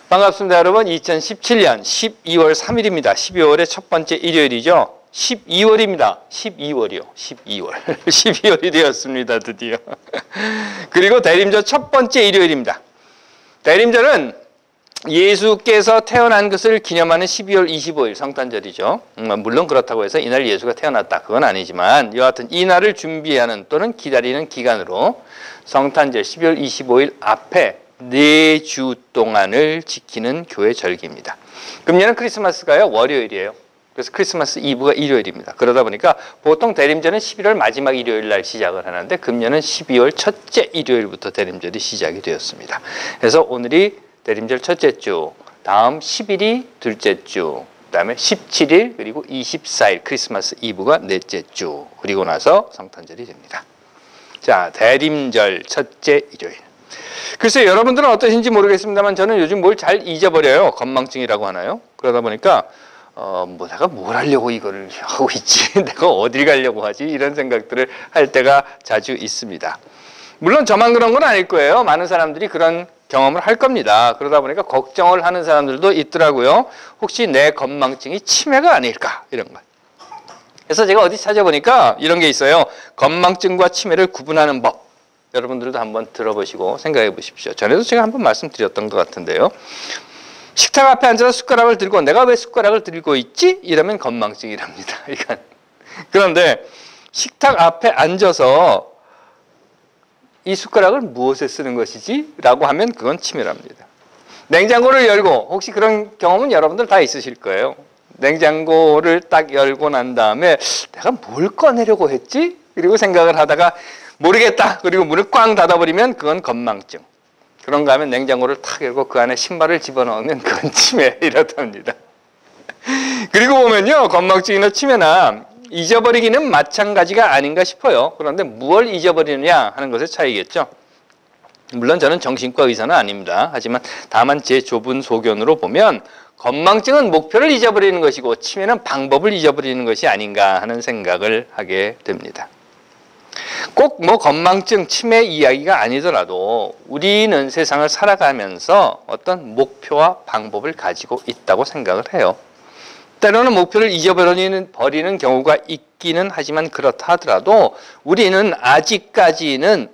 반갑습니다, 여러분. 2017년 12월 3일입니다. 12월의 첫 번째 일요일이죠. 12월입니다. 12월이요. 12월. 12월이 되었습니다, 드디어. 그리고 대림절 첫 번째 일요일입니다. 대림절은 예수께서 태어난 것을 기념하는 12월 25일 성탄절이죠. 물론 그렇다고 해서 이날 예수가 태어났다, 그건 아니지만 여하튼 이날을 준비하는 또는 기다리는 기간으로 성탄절 12월 25일 앞에 4주 동안을 지키는 교회 절기입니다. 금년은 크리스마스가요, 월요일이에요. 그래서 크리스마스 이브가 일요일입니다. 그러다 보니까 보통 대림절은 11월 마지막 일요일 날 시작을 하는데 금년은 12월 첫째 일요일부터 대림절이 시작이 되었습니다. 그래서 오늘이 대림절 첫째 주, 다음 10일이 둘째 주, 그 다음에 17일 그리고 24일 크리스마스 이브가 넷째 주, 그리고 나서 성탄절이 됩니다. 자, 대림절 첫째 일요일. 글쎄요, 여러분들은 어떠신지 모르겠습니다만 저는 요즘 뭘 잘 잊어버려요. 건망증이라고 하나요? 그러다 보니까 내가 뭘 하려고 이거를 하고 있지? 내가 어딜 가려고 하지? 이런 생각들을 할 때가 자주 있습니다. 물론 저만 그런 건 아닐 거예요. 많은 사람들이 그런 경험을 할 겁니다. 그러다 보니까 걱정을 하는 사람들도 있더라고요. 혹시 내 건망증이 치매가 아닐까? 이런 거. 그래서 제가 어디 찾아보니까 이런 게 있어요. 건망증과 치매를 구분하는 법. 여러분들도 한번 들어보시고 생각해 보십시오. 전에도 제가 한번 말씀드렸던 것 같은데요. 식탁 앞에 앉아서 숟가락을 들고 내가 왜 숟가락을 들고 있지? 이러면 건망증이랍니다. 이건. 그런데 식탁 앞에 앉아서 이 숟가락을 무엇에 쓰는 것이지? 라고 하면 그건 치매랍니다. 냉장고를 열고, 혹시 그런 경험은 여러분들 다 있으실 거예요. 냉장고를 딱 열고 난 다음에 내가 뭘 꺼내려고 했지? 그리고 생각을 하다가 모르겠다. 그리고 문을 꽝 닫아버리면 그건 건망증. 그런가 하면 냉장고를 탁 열고 그 안에 신발을 집어넣으면 그건 치매 이렇답니다. 그리고 보면요, 건망증이나 치매나 잊어버리기는 마찬가지가 아닌가 싶어요. 그런데 무엇을 잊어버리느냐 하는 것의 차이겠죠. 물론 저는 정신과 의사는 아닙니다. 하지만 다만 제 좁은 소견으로 보면 건망증은 목표를 잊어버리는 것이고 치매는 방법을 잊어버리는 것이 아닌가 하는 생각을 하게 됩니다. 꼭 건망증, 치매 이야기가 아니더라도 우리는 세상을 살아가면서 어떤 목표와 방법을 가지고 있다고 생각을 해요. 때로는 목표를 잊어버리는 경우가 있기는 하지만 그렇다 하더라도 우리는 아직까지는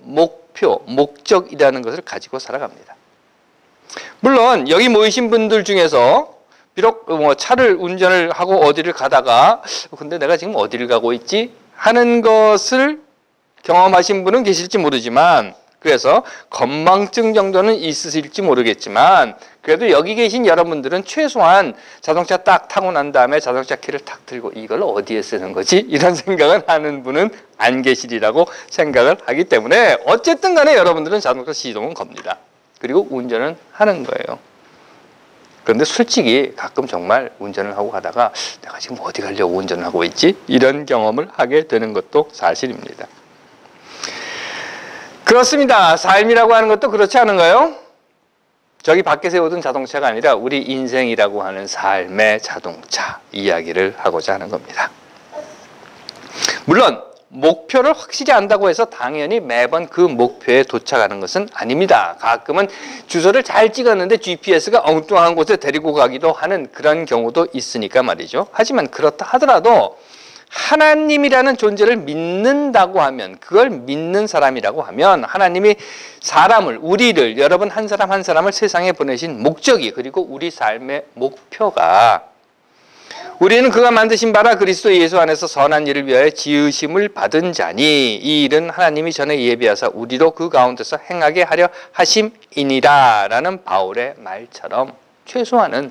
목적이라는 것을 가지고 살아갑니다. 물론 여기 모이신 분들 중에서 비록 차를 운전을 하고 어디를 가다가 근데 내가 지금 어디를 가고 있지? 하는 것을 경험하신 분은 계실지 모르지만, 그래서 건망증 정도는 있으실지 모르겠지만 그래도 여기 계신 여러분들은 최소한 자동차 딱 타고 난 다음에 자동차 키를 탁 들고 이걸 어디에 쓰는 거지? 이런 생각을 하는 분은 안 계시리라고 생각을 하기 때문에 어쨌든 간에 여러분들은 자동차 시동은 겁니다. 그리고 운전은 하는 거예요. 그런데 솔직히 가끔 정말 운전을 하고 가다가 내가 지금 어디 가려고 운전을 하고 있지? 이런 경험을 하게 되는 것도 사실입니다. 그렇습니다. 삶이라고 하는 것도 그렇지 않은가요? 저기 밖에 세우던 자동차가 아니라 우리 인생이라고 하는 삶의 자동차 이야기를 하고자 하는 겁니다. 물론 목표를 확실히 안다고 해서 당연히 매번 그 목표에 도착하는 것은 아닙니다. 가끔은 주소를 잘 찍었는데 GPS가 엉뚱한 곳에 데리고 가기도 하는 그런 경우도 있으니까 말이죠. 하지만 그렇다 하더라도 하나님이라는 존재를 믿는다고 하면, 그걸 믿는 사람이라고 하면 하나님이 사람을, 우리를, 여러분 한 사람 한 사람을 세상에 보내신 목적이, 그리고 우리 삶의 목표가 우리는 그가 만드신 바라 그리스도 예수 안에서 선한 일을 위하여 지으심을 받은 자니 이 일은 하나님이 전에 예비하사 우리로 그 가운데서 행하게 하려 하심이니라 라는 바울의 말처럼 최소한은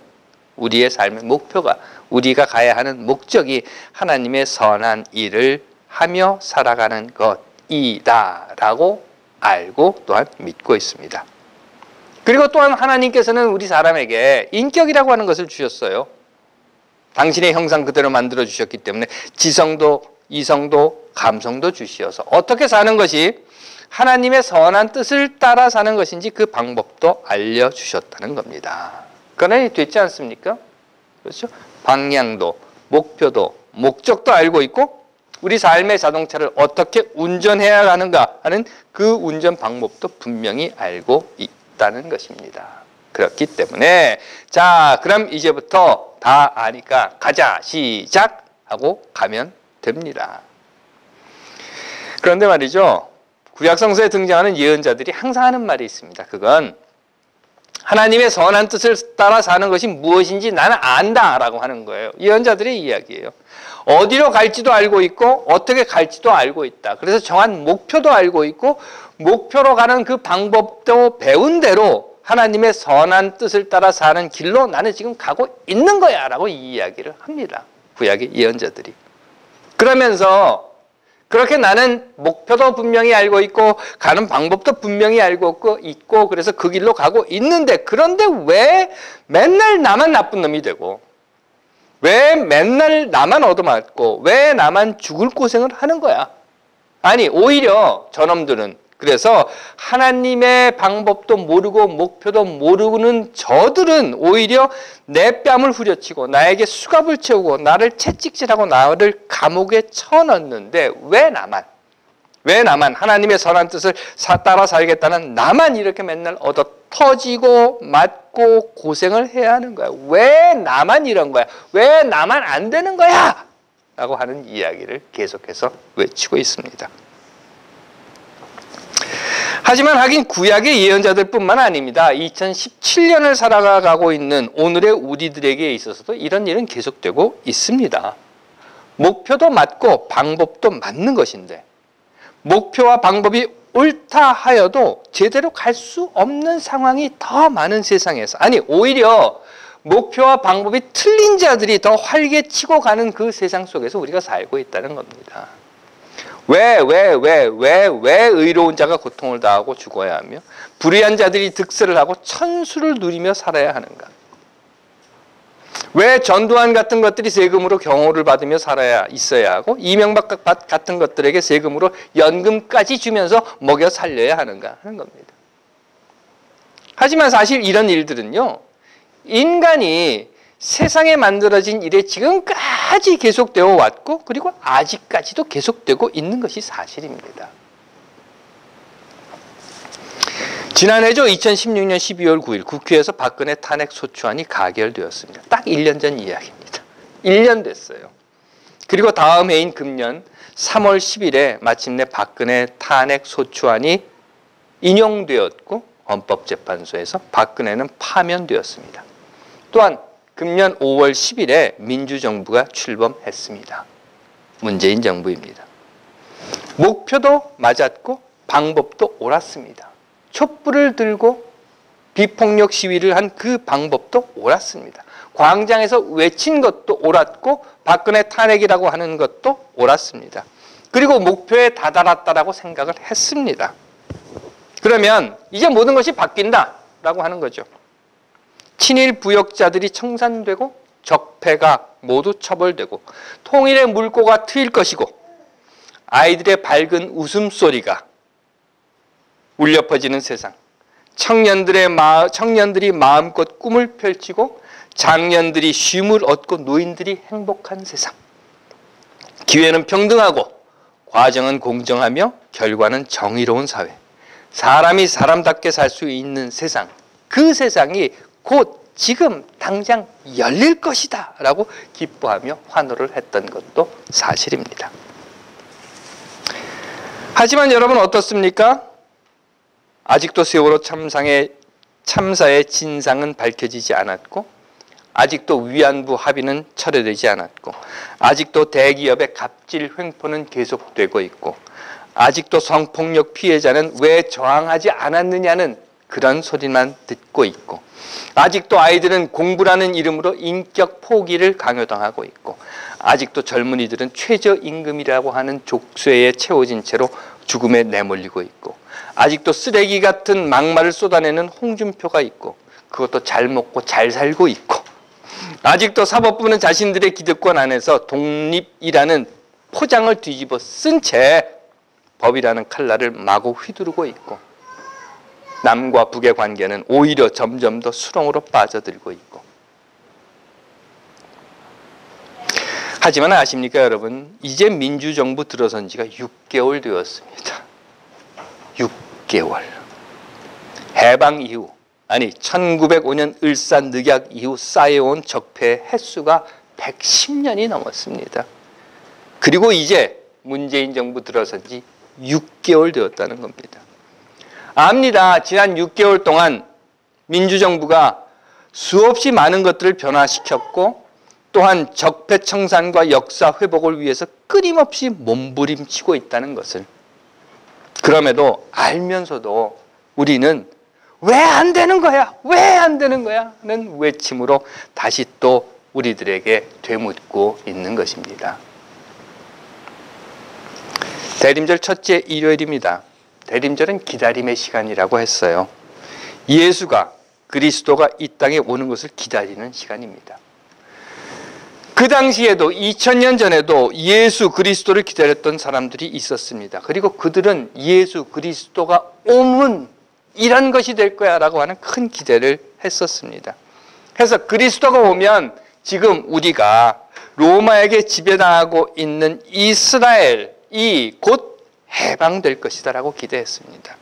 우리의 삶의 목표가, 우리가 가야 하는 목적이 하나님의 선한 일을 하며 살아가는 것이다 라고 알고 또한 믿고 있습니다. 그리고 또한 하나님께서는 우리 사람에게 인격이라고 하는 것을 주셨어요. 당신의 형상 그대로 만들어 주셨기 때문에 지성도, 이성도, 감성도 주시어서 어떻게 사는 것이 하나님의 선한 뜻을 따라 사는 것인지 그 방법도 알려주셨다는 겁니다. 그러니 됐지 않습니까? 그렇죠? 방향도, 목표도, 목적도 알고 있고 우리 삶의 자동차를 어떻게 운전해야 하는가 하는 그 운전 방법도 분명히 알고 있다는 것입니다. 그렇기 때문에 자, 그럼 이제부터 다 아니까 가자, 시작 하고 가면 됩니다. 그런데 말이죠, 구약성서에 등장하는 예언자들이 항상 하는 말이 있습니다. 그건 하나님의 선한 뜻을 따라 사는 것이 무엇인지 나는 안다라고 하는 거예요. 예언자들의 이야기예요. 어디로 갈지도 알고 있고 어떻게 갈지도 알고 있다. 그래서 정한 목표도 알고 있고 목표로 가는 그 방법도 배운 대로 하나님의 선한 뜻을 따라 사는 길로 나는 지금 가고 있는 거야 라고 이야기를 합니다. 구약의 예언자들이. 그러면서 그렇게 나는 목표도 분명히 알고 있고 가는 방법도 분명히 알고 있고 그래서 그 길로 가고 있는데, 그런데 왜 맨날 나만 나쁜 놈이 되고 왜 맨날 나만 얻어맞고 왜 나만 죽을 고생을 하는 거야? 아니, 오히려 저놈들은, 그래서 하나님의 방법도 모르고 목표도 모르는 저들은 오히려 내 뺨을 후려치고 나에게 수갑을 채우고 나를 채찍질하고 나를 감옥에 쳐넣는데 왜 나만 하나님의 선한 뜻을 따라 살겠다는 나만 이렇게 맨날 얻어 터지고 맞고 고생을 해야 하는 거야? 왜 나만 이런 거야? 왜 나만 안 되는 거야? 라고 하는 이야기를 계속해서 외치고 있습니다. 하지만 하긴 구약의 예언자들 뿐만 아닙니다. 2017년을 살아가고 있는 오늘의 우리들에게 있어서도 이런 일은 계속되고 있습니다. 목표도 맞고 방법도 맞는 것인데 목표와 방법이 옳다 하여도 제대로 갈 수 없는 상황이 더 많은 세상에서, 아니 오히려 목표와 방법이 틀린 자들이 더 활개치고 가는 그 세상 속에서 우리가 살고 있다는 겁니다. 왜 의로운 자가 고통을 당하고 죽어야 하며 불의한 자들이 득세를 하고 천수를 누리며 살아야 하는가? 왜 전두환 같은 것들이 세금으로 경호를 받으며 살아야 있어야 하고 이명박 같은 것들에게 세금으로 연금까지 주면서 먹여 살려야 하는가 하는 겁니다. 하지만 사실 이런 일들은요, 인간이 세상에 만들어진 일에 지금까지 계속되어 왔고 그리고 아직까지도 계속되고 있는 것이 사실입니다. 지난해죠. 2016년 12월 9일 국회에서 박근혜 탄핵 소추안이 가결되었습니다. 딱 1년 전 이야기입니다. 1년 됐어요. 그리고 다음 해인 금년 3월 10일에 마침내 박근혜 탄핵 소추안이 인용되었고 헌법재판소에서 박근혜는 파면되었습니다. 또한 금년 5월 10일에 민주정부가 출범했습니다. 문재인 정부입니다. 목표도 맞았고 방법도 옳았습니다. 촛불을 들고 비폭력 시위를 한 그 방법도 옳았습니다. 광장에서 외친 것도 옳았고 박근혜 탄핵이라고 하는 것도 옳았습니다. 그리고 목표에 다다랐다라고 생각을 했습니다. 그러면 이제 모든 것이 바뀐다라고 하는 거죠. 친일 부역자들이 청산되고 적폐가 모두 처벌되고 통일의 물꼬가 트일 것이고 아이들의 밝은 웃음소리가 울려 퍼지는 세상, 청년들이 마음껏 꿈을 펼치고 장년들이 쉼을 얻고 노인들이 행복한 세상, 기회는 평등하고 과정은 공정하며 결과는 정의로운 사회, 사람이 사람답게 살 수 있는 세상, 그 세상이 곧 지금 당장 열릴 것이다 라고 기뻐하며 환호를 했던 것도 사실입니다. 하지만 여러분 어떻습니까? 아직도 세월호 참사의 진상은 밝혀지지 않았고 아직도 위안부 합의는 철회되지 않았고 아직도 대기업의 갑질 횡포는 계속되고 있고 아직도 성폭력 피해자는 왜 저항하지 않았느냐는 그런 소리만 듣고 있고 아직도 아이들은 공부라는 이름으로 인격 포기를 강요당하고 있고 아직도 젊은이들은 최저임금이라고 하는 족쇄에 채워진 채로 죽음에 내몰리고 있고 아직도 쓰레기 같은 막말을 쏟아내는 홍준표가 있고 그것도 잘 먹고 잘 살고 있고 아직도 사법부는 자신들의 기득권 안에서 독립이라는 포장을 뒤집어 쓴 채 법이라는 칼날을 마구 휘두르고 있고 남과 북의 관계는 오히려 점점 더 수렁으로 빠져들고 있고 하지만 아십니까 여러분? 이제 민주정부 들어선 지가 6개월 되었습니다. 6개월. 해방 이후 아니 1905년 을사늑약 이후 쌓여온 적폐의 횟수가 110년이 넘었습니다. 그리고 이제 문재인 정부 들어선 지 6개월 되었다는 겁니다. 압니다. 지난 6개월 동안 민주정부가 수없이 많은 것들을 변화시켰고 또한 적폐 청산과 역사 회복을 위해서 끊임없이 몸부림치고 있다는 것을. 그럼에도 알면서도 우리는 왜 안 되는 거야? 왜 안 되는 거야? 하는 외침으로 다시 또 우리들에게 되묻고 있는 것입니다. 대림절 첫째 일요일입니다. 대림절은 기다림의 시간이라고 했어요. 예수가 그리스도가 이 땅에 오는 것을 기다리는 시간입니다. 그 당시에도 2000년 전에도 예수 그리스도를 기다렸던 사람들이 있었습니다. 그리고 그들은 예수 그리스도가 오면 이런 것이 될 거야 라고 하는 큰 기대를 했었습니다. 그래서 그리스도가 오면 지금 우리가 로마에게 지배당하고 있는 이스라엘이 곧 해방될 것이다 라고 기대했습니다.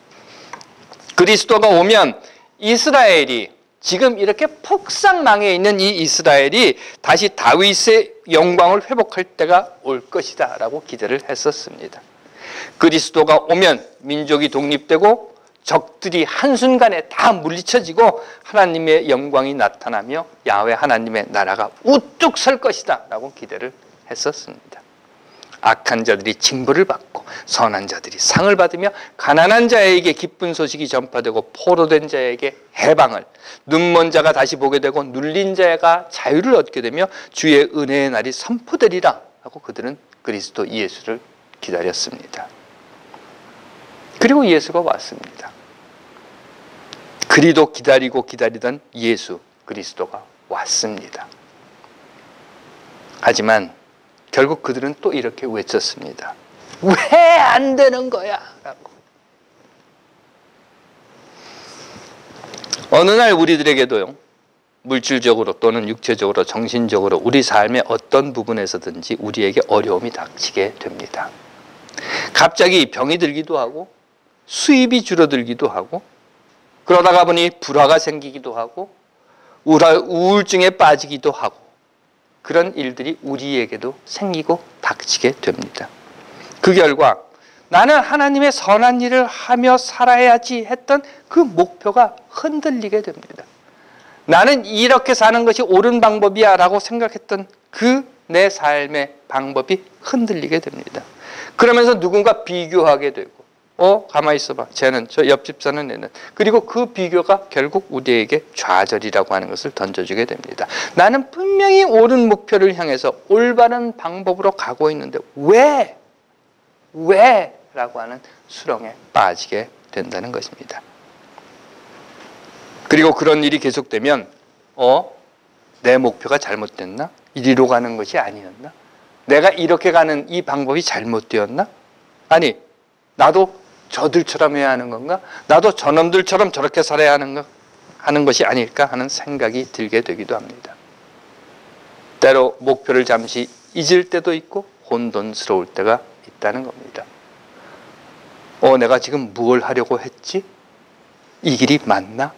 그리스도가 오면 이스라엘이 지금 이렇게 폭삭망해 있는 이 이스라엘이 다시 다윗의 영광을 회복할 때가 올 것이다 라고 기대를 했었습니다. 그리스도가 오면 민족이 독립되고 적들이 한순간에 다 물리쳐지고 하나님의 영광이 나타나며 야훼 하나님의 나라가 우뚝 설 것이다 라고 기대를 했었습니다. 악한 자들이 징벌을 받고 선한 자들이 상을 받으며 가난한 자에게 기쁜 소식이 전파되고 포로된 자에게 해방을, 눈먼 자가 다시 보게 되고 눌린 자가 자유를 얻게 되며 주의 은혜의 날이 선포되리라 하고 그들은 그리스도 예수를 기다렸습니다. 그리고 예수가 왔습니다. 그리도 기다리고 기다리던 예수 그리스도가 왔습니다. 하지만 결국 그들은 또 이렇게 외쳤습니다. 왜 안 되는 거야? 라고. 어느 날 우리들에게도요, 물질적으로 또는 육체적으로 정신적으로 우리 삶의 어떤 부분에서든지 우리에게 어려움이 닥치게 됩니다. 갑자기 병이 들기도 하고 수입이 줄어들기도 하고 그러다가 보니 불화가 생기기도 하고 우울증에 빠지기도 하고 그런 일들이 우리에게도 생기고 닥치게 됩니다. 그 결과 나는 하나님의 선한 일을 하며 살아야지 했던 그 목표가 흔들리게 됩니다. 나는 이렇게 사는 것이 옳은 방법이야 라고 생각했던 그 내 삶의 방법이 흔들리게 됩니다. 그러면서 누군가 비교하게 되고 가만히 있어봐. 쟤는, 저 옆집 사는 애는. 그리고 그 비교가 결국 우리에게 좌절이라고 하는 것을 던져주게 됩니다. 나는 분명히 옳은 목표를 향해서 올바른 방법으로 가고 있는데 왜? 라고 하는 수렁에 빠지게 된다는 것입니다. 그리고 그런 일이 계속되면 내 목표가 잘못됐나? 이리로 가는 것이 아니었나? 내가 이렇게 가는 이 방법이 잘못되었나? 아니, 나도 저들처럼 해야 하는 건가? 나도 저놈들처럼 저렇게 살아야 하는 것이 아닐까 하는 생각이 들게 되기도 합니다. 때로 목표를 잠시 잊을 때도 있고 혼돈스러울 때가 있다는 겁니다. 내가 지금 뭘 하려고 했지? 이 길이 맞나?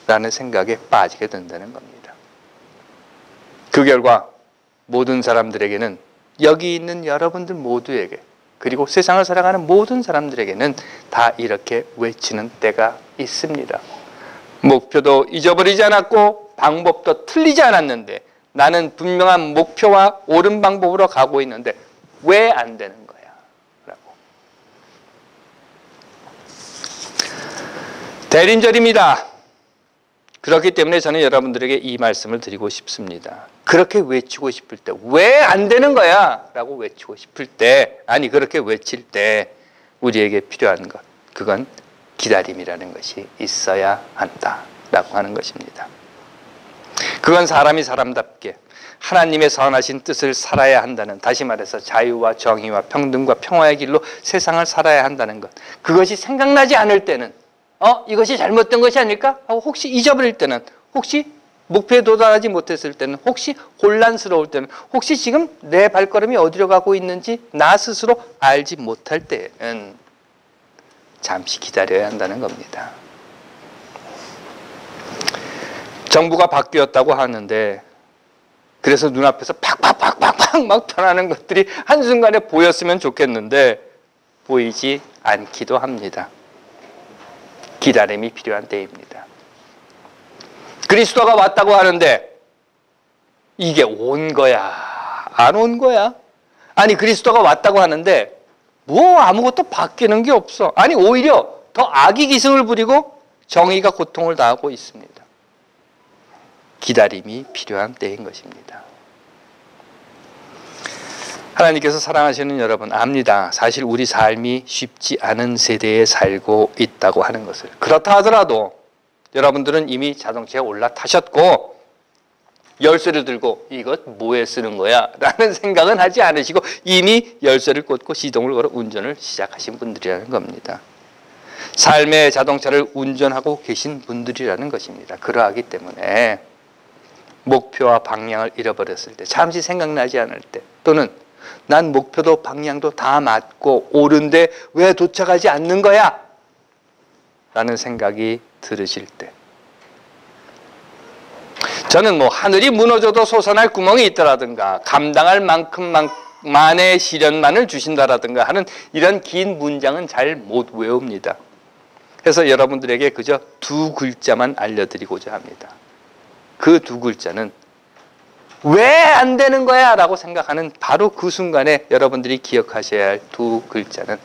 라는 생각에 빠지게 된다는 겁니다. 그 결과 모든 사람들에게는, 여기 있는 여러분들 모두에게, 그리고 세상을 살아가는 모든 사람들에게는 다 이렇게 외치는 때가 있습니다. 목표도 잊어버리지 않았고 방법도 틀리지 않았는데 나는 분명한 목표와 옳은 방법으로 가고 있는데 왜 안 되는 거야? 라고. 대림절입니다. 그렇기 때문에 저는 여러분들에게 이 말씀을 드리고 싶습니다. 그렇게 외치고 싶을 때, 왜 안 되는 거야? 라고 외치고 싶을 때, 아니 그렇게 외칠 때 우리에게 필요한 것, 그건 기다림이라는 것이 있어야 한다 라고 하는 것입니다. 그건 사람이 사람답게 하나님의 선하신 뜻을 살아야 한다는, 다시 말해서 자유와 정의와 평등과 평화의 길로 세상을 살아야 한다는 것, 그것이 생각나지 않을 때는 이것이 잘못된 것이 아닐까? 하고 혹시 잊어버릴 때는, 혹시 목표에 도달하지 못했을 때는, 혹시 혼란스러울 때는, 혹시 지금 내 발걸음이 어디로 가고 있는지 나 스스로 알지 못할 때는 잠시 기다려야 한다는 겁니다. 정부가 바뀌었다고 하는데 그래서 눈앞에서 팍팍팍팍팍 막 변하는 것들이 한순간에 보였으면 좋겠는데 보이지 않기도 합니다. 기다림이 필요한 때입니다. 그리스도가 왔다고 하는데 이게 온 거야? 안 온 거야? 아니 그리스도가 왔다고 하는데 뭐 아무것도 바뀌는 게 없어. 아니 오히려 더 악이 기승을 부리고 정의가 고통을 당하고 있습니다. 기다림이 필요한 때인 것입니다. 하나님께서 사랑하시는 여러분 압니다. 사실 우리 삶이 쉽지 않은 세대에 살고 있다고 하는 것을. 그렇다 하더라도 여러분들은 이미 자동차에 올라타셨고 열쇠를 들고 이것 뭐에 쓰는 거야? 라는 생각은 하지 않으시고 이미 열쇠를 꽂고 시동을 걸어 운전을 시작하신 분들이라는 겁니다. 삶의 자동차를 운전하고 계신 분들이라는 것입니다. 그러하기 때문에 목표와 방향을 잃어버렸을 때, 잠시 생각나지 않을 때, 또는 난 목표도 방향도 다 맞고 옳은데 왜 도착하지 않는 거야? 라는 생각이 들으실 때, 저는 뭐 하늘이 무너져도 솟아날 구멍이 있다라든가 감당할 만큼만의 시련만을 주신다라든가 하는 이런 긴 문장은 잘 못 외웁니다. 그래서 여러분들에게 그저 두 글자만 알려드리고자 합니다. 그 두 글자는 왜 안 되는 거야? 라고 생각하는 바로 그 순간에 여러분들이 기억하셔야 할 두 글자는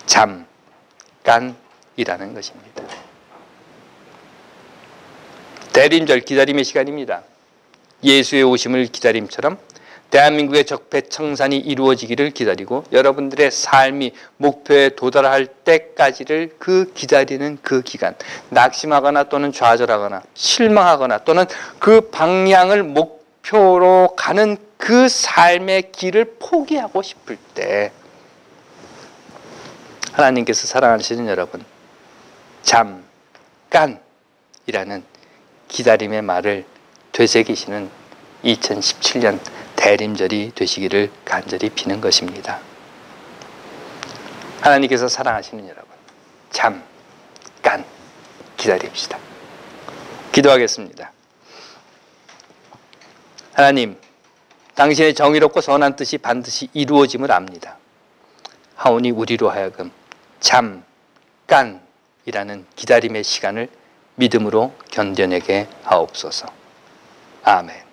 잠깐이라는 것입니다. 대림절 기다림의 시간입니다. 예수의 오심을 기다림처럼 대한민국의 적폐청산이 이루어지기를 기다리고 여러분들의 삶이 목표에 도달할 때까지를 그 기다리는 그 기간, 낙심하거나 또는 좌절하거나 실망하거나 또는 그 방향을 목표로 가는 그 삶의 길을 포기하고 싶을 때 하나님께서 사랑하시는 여러분, 잠깐이라는 기다림의 말을 되새기시는 2017년 대림절이 되시기를 간절히 비는 것입니다. 하나님께서 사랑하시는 여러분, 잠깐 기다립시다. 기도하겠습니다. 하나님, 당신의 정의롭고 선한 뜻이 반드시 이루어짐을 압니다. 하오니 우리로 하여금 잠깐이라는 기다림의 시간을 믿음으로 견뎌내게 하옵소서. 아멘.